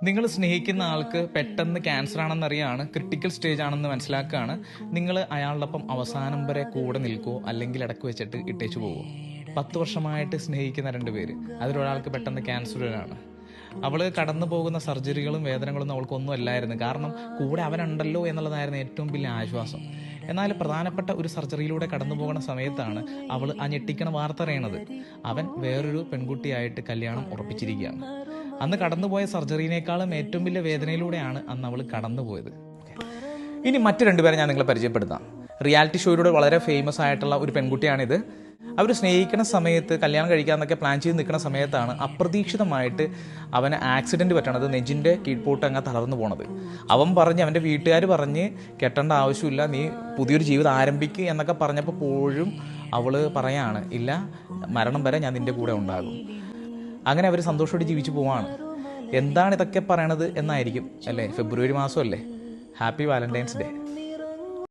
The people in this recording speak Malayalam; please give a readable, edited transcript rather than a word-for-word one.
നിങ്ങൾ സ്നേഹിക്കുന്ന ആൾക്ക് പെട്ടെന്ന് ക്യാൻസർ ആണെന്നറിയാണ്, ക്രിട്ടിക്കൽ സ്റ്റേജ് ആണെന്ന് മനസ്സിലാക്കുകയാണ്. നിങ്ങൾ അയാളോടൊപ്പം അവസാനം വരെ കൂടെ നിൽക്കുമോ, അല്ലെങ്കിൽ ഇടയ്ക്ക് വെച്ചിട്ട് ഇട്ടേച്ചു പോവോ? 10 വർഷമായിട്ട് സ്നേഹിക്കുന്ന 2 പേര്, അതിലൊരാൾക്ക് പെട്ടെന്ന് ക്യാൻസർ വരാണ്. അവൾ കടന്നു പോകുന്ന സർജറികളും വേദനകളൊന്നും അവൾക്കൊന്നും അല്ലായിരുന്നു. കാരണം കൂടെ അവനുണ്ടല്ലോ എന്നുള്ളതായിരുന്നു ഏറ്റവും വലിയ ആശ്വാസം. എന്നാൽ പ്രധാനപ്പെട്ട ഒരു സർജറിയിലൂടെ കടന്നു പോകുന്ന സമയത്താണ് അവൾ ആ ഞെട്ടിക്കണ വാർത്ത അറിയണത്. അവൻ വേറൊരു പെൺകുട്ടിയായിട്ട് കല്യാണം ഉറപ്പിച്ചിരിക്കുകയാണ്. അന്ന് കടന്നുപോയ സർജറിനേക്കാളും ഏറ്റവും വലിയ വേദനയിലൂടെയാണ് അന്ന് അവൾ കടന്നുപോയത്. ഇനി മറ്റു 2 പേരെ ഞാൻ നിങ്ങളെ പരിചയപ്പെടുത്താം. റിയാലിറ്റി ഷോയിലൂടെ വളരെ ഫേമസ് ആയിട്ടുള്ള ഒരു പെൺകുട്ടിയാണിത്. അവർ സ്നേഹിക്കുന്ന സമയത്ത് കല്യാണം കഴിക്കാമെന്നൊക്കെ പ്ലാൻ ചെയ്ത് നിൽക്കുന്ന സമയത്താണ് അപ്രതീക്ഷിതമായിട്ട് അവന് ആക്സിഡൻറ്റ് പറ്റണത്. നെഞ്ചിൻ്റെ കീഴ്പോട്ട് അങ്ങ് തളർന്നു പോണത്. അവൻ്റെ വീട്ടുകാർ പറഞ്ഞ് കെട്ടേണ്ട ആവശ്യമില്ല, നീ പുതിയൊരു ജീവിതം ആരംഭിക്കുക എന്നൊക്കെ പറഞ്ഞപ്പോൾ പോഴും അവൾ പറയാണ്, ഇല്ല, മരണം വരെ ഞാൻ നിൻ്റെ കൂടെ ഉണ്ടാകും. അങ്ങനെ അവർ സന്തോഷത്തോടെ ജീവിച്ചു പോവാണ്. എന്താണ് ഇതൊക്കെ പറയണത് എന്നായിരിക്കും അല്ലേ? ഫെബ്രുവരി മാസമല്ലേ, ഹാപ്പി വാലന്റൈൻസ് ഡേ.